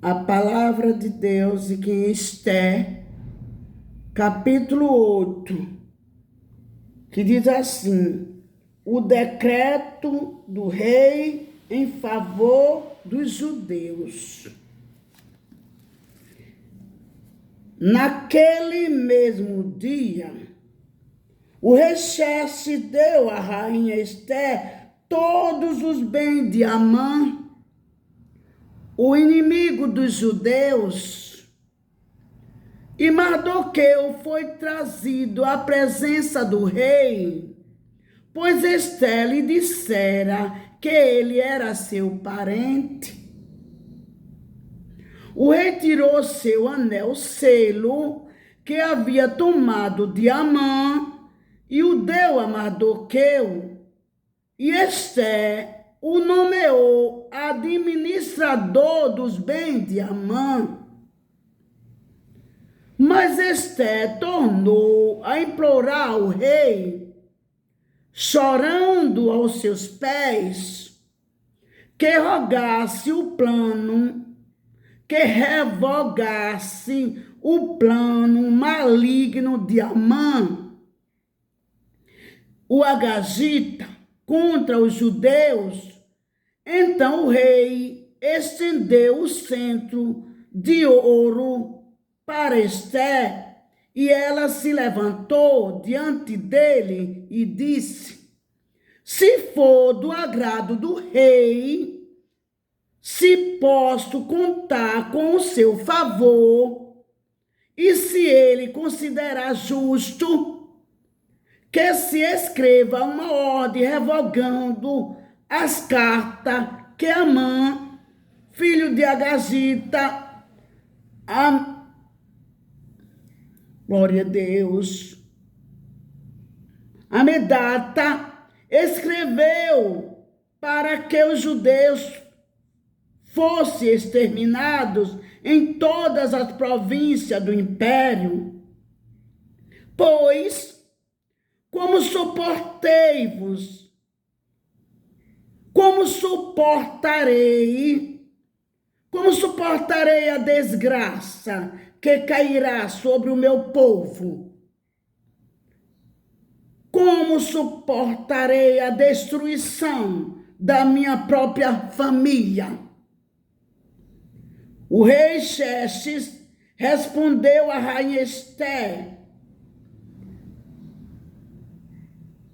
a palavra de Deus aqui em Esther, capítulo 8, que diz assim: o decreto do rei em favor dos judeus. Naquele mesmo dia, o rei Xerxes deu à rainha Esther todos os bens de Amã, o inimigo dos judeus, e Mardoqueu foi trazido à presença do rei, pois Esther lhe dissera que ele era seu parente. O rei tirou seu anel selo que havia tomado de Amã e o deu a Mardoqueu, e Esther o nomeou administrador dos bens de Amã. Mas Esther tornou a implorar ao rei, chorando aos seus pés, que rogasse o plano, que revogasse o plano maligno de Amã, o agagita, contra os judeus. Então o rei estendeu o centro de ouro para Esther, e ela se levantou diante dele e disse: se for do agrado do rei, se posso contar com o seu favor, e se ele considerar justo, que se escreva uma ordem revogando as cartas que Amã, filho de Agagita, glória a Deus, Amedata, escreveu para que os judeus fossem exterminados em todas as províncias do império. Pois, como suportarei a desgraça que cairá sobre o meu povo? Como suportarei a destruição da minha própria família? O rei Xerxes respondeu à rainha Esther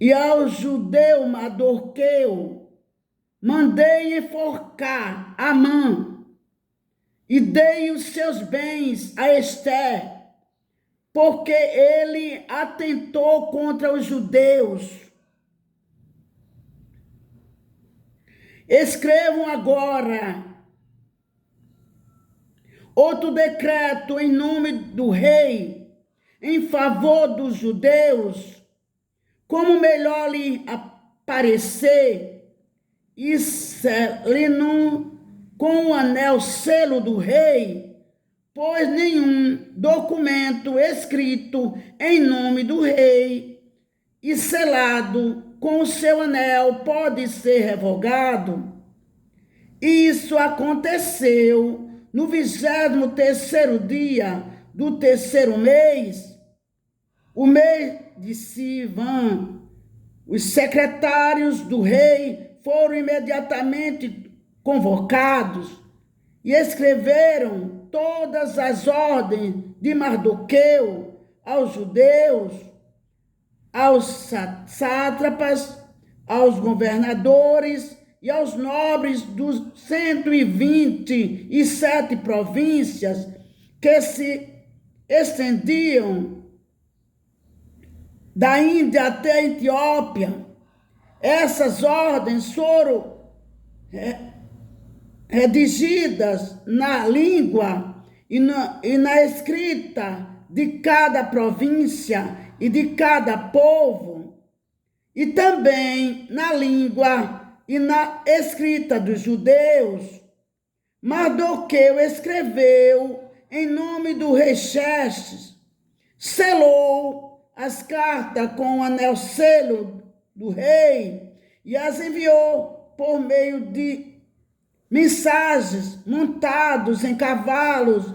e ao judeu Mardoqueu: mandei enforcar Amã e dei os seus bens a Esther, porque ele atentou contra os judeus. Escrevam agora outro decreto em nome do rei em favor dos judeus, como melhor lhe aparecer, e selo com o anel selo do rei, pois nenhum documento escrito em nome do rei e selado com o seu anel pode ser revogado. Isso aconteceu no 23º dia do terceiro mês, o mês de Sivan. Os secretários do rei foram imediatamente convocados e escreveram todas as ordens de Mardoqueu aos judeus, aos sátrapas, aos governadores e aos nobres dos 127 províncias que se estendiam da Índia até a Etiópia. Essas ordens foram redigidas na língua e na escrita de cada província e de cada povo, e também na língua e na escrita dos judeus. Mardoqueu escreveu em nome do rei Xerxes, selou as cartas com o anel selo do rei e as enviou por meio mensagens montados em cavalos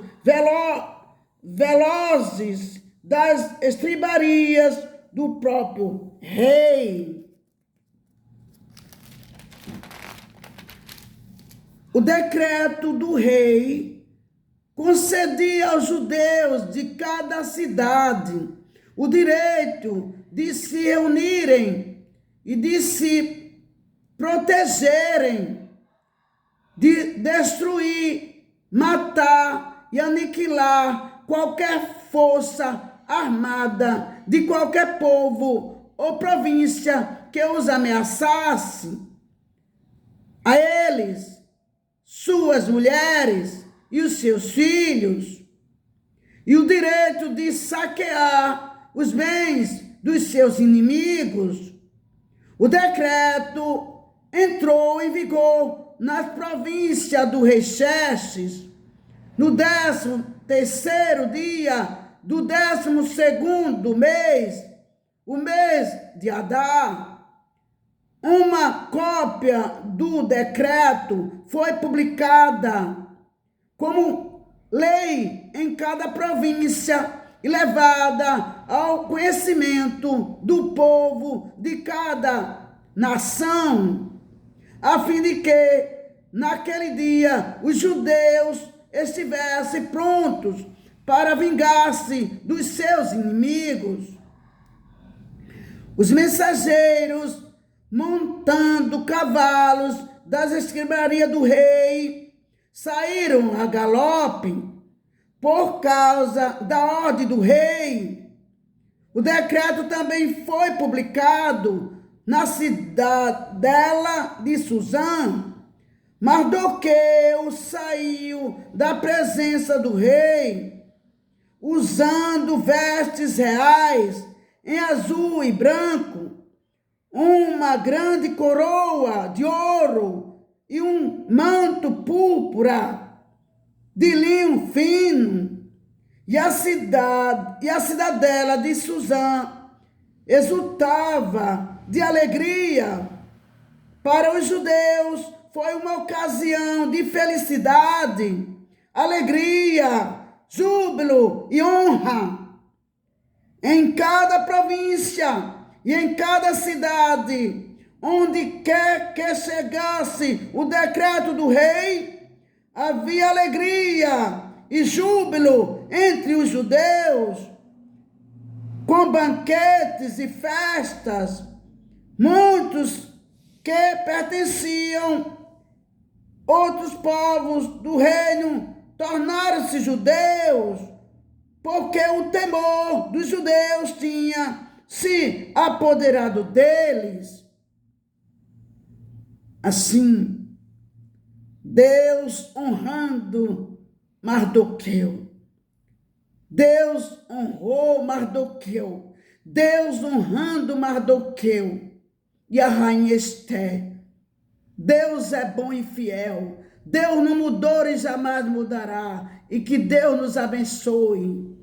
velozes das estribarias do próprio rei. O decreto do rei concedia aos judeus de cada cidade o direito de se reunirem e de se protegerem, de destruir, matar e aniquilar qualquer força armada de qualquer povo ou província que os ameaçasse. A eles, suas mulheres e os seus filhos, e o direito de saquear os bens dos seus inimigos. O decreto entrou em vigor na província do rei Xerxes, no 13º dia do 12º mês, o mês de Adar. Uma cópia do decreto foi publicada como lei em cada província e levada ao conhecimento do povo de cada nação, a fim de que, naquele dia, os judeus estivessem prontos para vingar-se dos seus inimigos. Os mensageiros, montando cavalos das escribarias do rei, saíram a galope por causa da ordem do rei. O decreto também foi publicado na cidadela de Suzã. Mardoqueu saiu da presença do rei, usando vestes reais em azul e branco, uma grande coroa de ouro e um manto púrpura de linho fino, e a cidadela de Suzã exultava de alegria. Para os judeus foi uma ocasião de felicidade, alegria, júbilo e honra. Em cada província e em cada cidade, onde quer que chegasse o decreto do rei, havia alegria e júbilo entre os judeus, com banquetes e festas. Muitos que pertenciam a outros povos do reino tornaram-se judeus, porque o temor dos judeus tinha se apoderado deles. Assim, Deus honrando Mardoqueu. Deus honrou Mardoqueu. Deus honrando Mardoqueu e a rainha Esther. Deus é bom e fiel. Deus não mudou e jamais mudará. E que Deus nos abençoe.